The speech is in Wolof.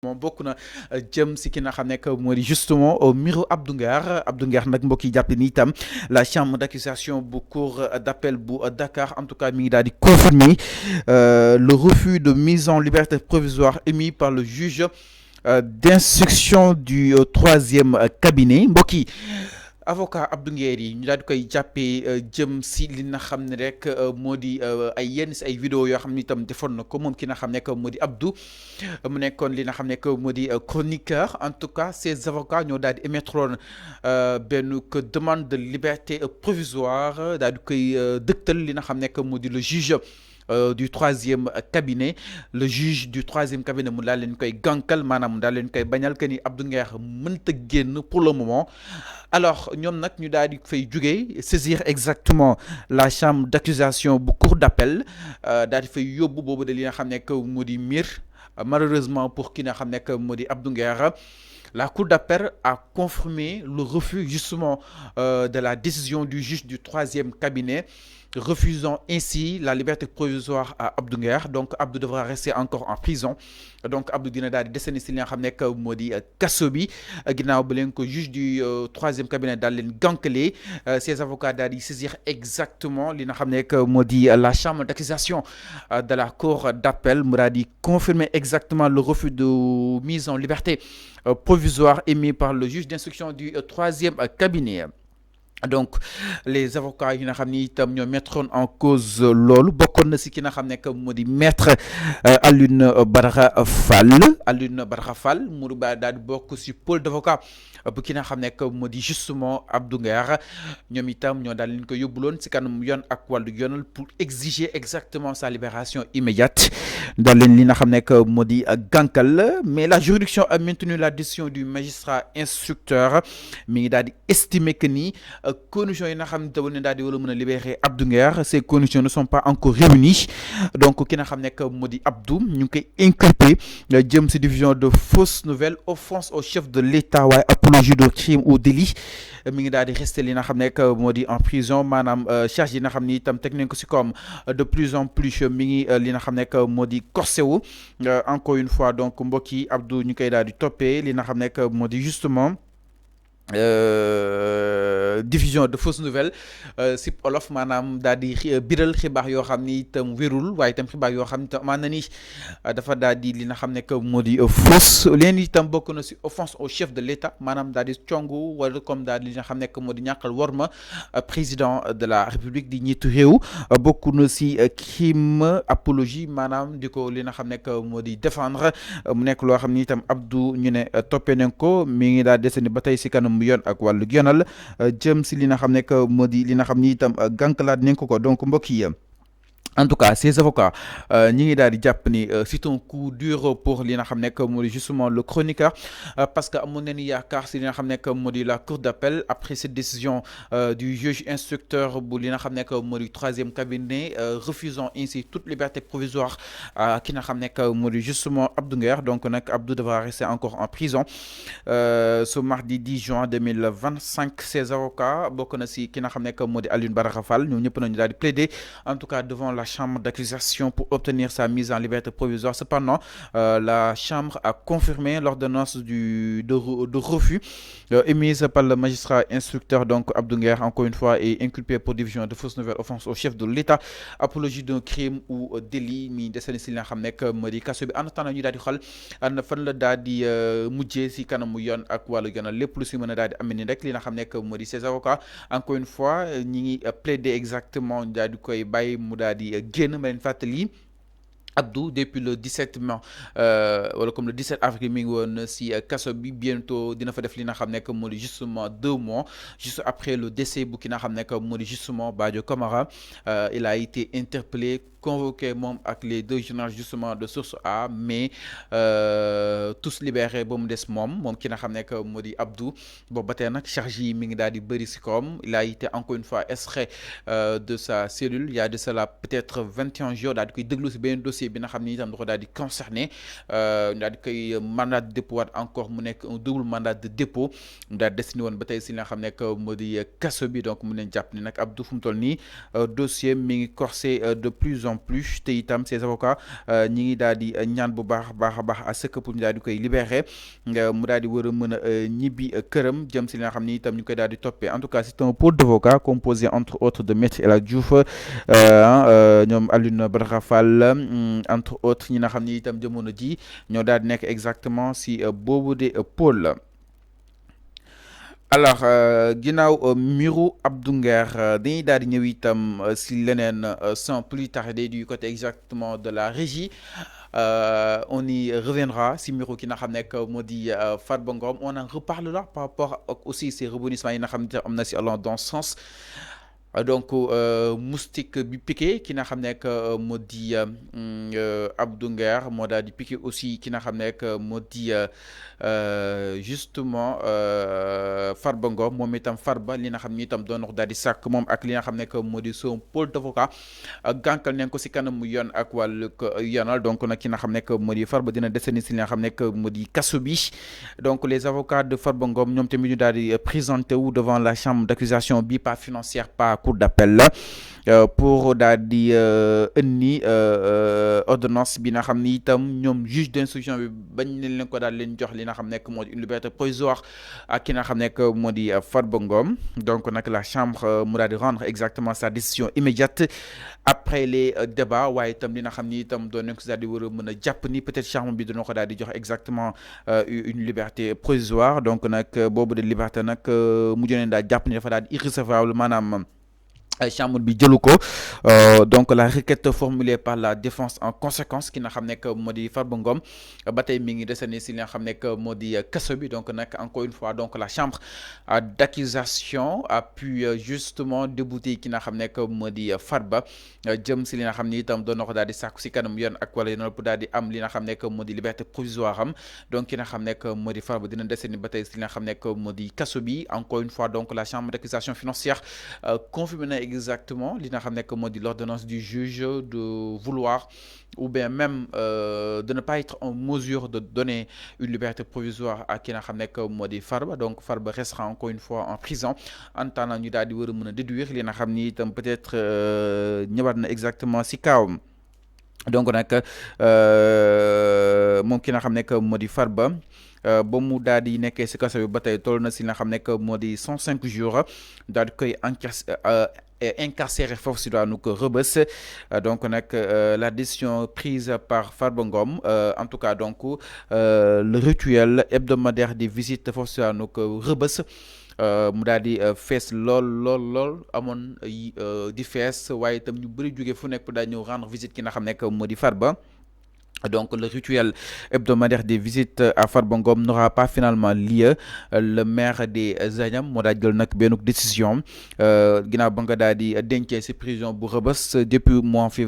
moom bokk na jëm si ki nga xam nekk moo di justement au mbiru Abdou Nguer nag mbokk yi jàpp ni itam la chambre d'accusation bu cour d'appel bu Dakar en tout cas mi ngi daal di confirmer le refus de mise en liberté provisoire émis par le juge d'instruction du troisième cabinet mbokk yi avocat Abdou Nguer yi ñu daal di koy jàppee jëm si li nga xam ne rek moo di ay yenn si ay vidéo yoo xam ne itam defoon na ko moom ki nga xam ne que moo di Abdou mu nekkoon li nga xam ne que moo di chroniqueur en tout cas ces avocats ñoo daal di émettroon benn demande de liberté provisoire daal di koy dëgtal li nga xam ne que moo di le juge du troisième cabinet le juge du troisième cabinet mu daal leen koy gànkal maanaam mu daal leen koy bañal que ni Abdou Nguer mënta génn pour le moment alors ñoom nag ñu daal di fay jugee saisir exactement la chambre d'accusation bu cour d'appel daal di fay yóbbu boobu de li nga xam ne que moo di mbir malheureusement pour ki nga xam ne que moo di Abdou Nguer la Cour d'appel a confirmé le refus justement de la décision du juge du troisième cabinet, refusant ainsi la liberté provisoire à Abdou Nguer. Donc Abdou devra rester encore en prison. Donc Abdou dina daal di desandi si li nga xam nekk moo di kaso bi ginnaaw ba leen ko juge du troisième cabinet daal leen gànkale ses avocats daal di saisir exactement li nga xam nekk moo di la chambre d'accusation de la Cour d'appel mu daal di confirmer exactement le refus de mise en liberté provisoire émis par le juge d'instruction du troisième cabinet. Donc les avocats yi nga xam ni itam ñoo mettroon en cause loolu bokkoon na si ki nga xam ne que moo di maître Alioune Badara Fall mu daal di bokk si pôle d'avocat bu ki nga xam ne que moo di justement Abdou Nguer ñoom itam ñoo daal leen ko yóbbuloon si kanam yoon ak wàllu yoonal pour exiger exactement sa libération immédiate daal leen li nga xam ne que moo di gànkal mais la juridiction a maintenu la décision du magistrat instructeur mi ngi daal di estimer que ni conditions yi nga xam ne tawul ne daal di war a mën a libérer Abdou Nguer ces conditions ne sont pas encore réunies donc ki nga xam ne que moo di Abdou ñu ngi koy inculpé jëm si diffusion de fausses nouvelles, offense au chef de l'État waaye apologie de crime ou délit mi ngi daal di resté li nga xam ne que moo di en prison maanaam charge yi nga xam ni itam teg nañ ko si comme de plus en plus mi ngi li nga xam ne que moo di corsé wu encore une fois donc mbokk yi Abdou ñu koy daal di toppee li nga xam ne que moo di justement diffusion de fausses nouvelles si olof maanaam daal di biral xibaar yoo xam ni itam wérul waaye itam xibaar yoo xam ni itam amaan na ni dafa daal di li nga xam ne que moo di fausse leen itam bokk na si offense au chef de l'État maanaam daal di congu wala comme daal di li nga xam ne que moo di ñàkkal worma président de la République di ñiitu réew bokk na si crime apologie maanaam di ko li nga xam ne que moo di défendre mu nekk loo xam ni itam Abdou ñu ne toppee nañ ko mi ngi daal desandi ba tey si kanam yoon ak wàllu yoonal jëm si li nga xam ne que moo di li nga xam ni itam gànkalaat nañ ko donc mbokk yi en tout cas ces avocats ñi ngi daal di jàpp ni c'est un coup dur pour li nga xam ne que moo di justement le chroniqueur parce que amoon nañu yaakaar si li nga xam ne que moo di la cour d'appel après cette décision du juge instructeur bu li nga xam ne que moo di troisième cabinet refusant ainsi toute liberté provisoire ki nga xam ne que moo di justement Abdou Nguer donc nag Abdou devra rester encore en prison ce mardi 10 juin 2025 ces avocats bokk na si ki nga xam ne que moo di Alioune Badara Fall ñoom ñëpp nañu daal di plaider en tout cas devant la chambre d'accusation pour obtenir sa mise en liberté provisoire. Cependant, la chambre a confirmé l'ordonnance de refus émise par le magistrat instructeur donc Abdou Nguer encore une fois est inculpé pour diffusion de fausses nouvelles, offense au chef de l'État, apologie d'un crime ou délit mi desandi si li nga xam nekk moo di kaso bi en attendant ñu daal di xool ana fan la daal di mujjee si kanamu yoon ak wàllu yoon lépp lu si mën a daal di am ni rek li nga xam nekk moo di ces avocats encore une fois ñi ngi plaider exactement daal di koy bàyyi mu daal di génn ma leen fàttali Abdou depuis le 17 mai wala comme le 17 avril mi ngi woon si kaso bi bientôt dina fa def li nga xam nekk moo di justement 2 mois juste après le décès bu ki nga xam nekk moo di justement Badio Camara il a été interpellé convoqué moom ak les deux journalistes justement de Source A mais tous libérés ba mu des moom ki nga xam ne que moo di Abdou boobu ba tey nag charge yi mi ngi daal di bëri si kawam il a été encore une fois extrait de sa cellule il y a de cela peut-être 21 jours daal di koy déglu si beneen dossier bi nga xam ni itam da ko daal di concerné daal di koy mandat de dépôt waat encore mu nekk un double mandat de dépôt mu daal di destiné woon ba tey si li nga xam ne que moo di kaso bi donc mu leen jàpp ni nag Abdou fu mu toll nii dossier mi ngi corsé de plus en plus te itam ces avocats ñi ngi daal di ñaan bu baax a baax à ce que pour ñu daal di koy koy libéré mu daal di war a mën a ñibbi këram jëm si li nga xam ni itam ñu koy daal di toppee en tout cas c'est un pôle d'avocats composé entre autres de Maître El Hadji Diouf ñoom Alioune Badara Fall entre autres ñi nga xam ni itam jamono ji ñoo daal di nekk exactement si boobu de pôle. Alors ginnaaw mbiru Abdou Nguer dañuy daal di ñëw itam si leneen sans plus tarder du côté exactement de la régie. On y reviendra si mbiru ki nga xam nekk moo di Farba Ngom on en reparlera par rapport ak aussi ces rebondissements yi nga xam ne am na si allant dans ce sens. Donc moustique bi piqué ki nga xam nekk moo di Abdou Nguer moo daal di piqué aussi ki nga xam nekk moo di justement Farba Ngom moom itam Farba li nga xam ni itam doon wax daal di sàkk moom ak li nga xam nekk moo di son pôle d'avocat gànkal nañ ko si kanamu yoon ak wàllug yoonal donc nag ki nga xam nekk moo di Farba dina desandi si li nga xam nekk moo di kaso bi donc les avocats de Farba Ngom ñoom tamit ñu daal di présenté wu devant la chambre d'accusation bi pas financière pas cour d'appel pour daal di indi ordonnance bi nga xam ni itam ñoom juge d'instruction bi bañ leen ko daal leen jox li nga xam nekk moo di une liberté provisoire ak ki nga xam nekk moo di Farba Ngom donc nag la chambre mu daal di rendre exactement sa décision immédiate après les débats waaye itam li nga xam ni itam doon nañ ko daal di war a mën a jàpp ni peut-être chambre bi dina ko daal di jox exactement une liberté provisoire donc nag boobu de liberté nag mujj nañ daal jàpp ni dafa daal di irrecevable maanaam. Chambre bi jëlu ko donc la requête formulée par la défense en conséquence ki nga xam nekk moo di Farba Ngom ba tey mi ngi desandi si li nga xam nekk moo di kaso bi donc nag encore une fois donc la chambre d'accusation a pu justement débouter ki nga xam nekk moo di Farba jëm si li nga xam ni itam doon na ko daal di sàkku si kanam yoon ak wala yoon pour daal di am li nga xam nekk moo di liberté provisoire am donc ki nga xam nekk moo di Farba dina desandi ba tey si li nga xam nekk moo di kaso bi encore une fois donc la chambre d'accusation financière confirme na exactement li nga xam nekk moo di l'ordonnance du juge de vouloir ou bien même de ne pas être en mesure de donner une liberté provisoire à ki nga xam nekk moo di Farba donc Farba restera encore une fois en prison en attendant ñu daal di war a mën a déduire li nga xam ni itam peut-être ñëwaat na exactement si kawam donc nag moom ki nga xam nekk moo di Farba ba mu daal di nekkee si kaso bi ba tey toll na si nga xam nekk moo di 105 jours daal di koy incarcéré foofu si daanu ko Rebeuss donc nag la décision prise par Farba Ngom en tout cas donc le rituel hebdomadaire des visites foofu si daanu ko Rebeuss mu daal di fees lool amoon di fees waaye itam ñu bëri jóge fu nekk daal ñëw rendre visite ki nga xam nekk moo di Farba. Donc le rituel hebdomadaire des visites à Farba Ngom n'aura pas finalement lieu le maire des Agnam moo daal jël nag benn décision ginnaaw ba nga daal di dencee ci prison bu Rebeuss depuis mois février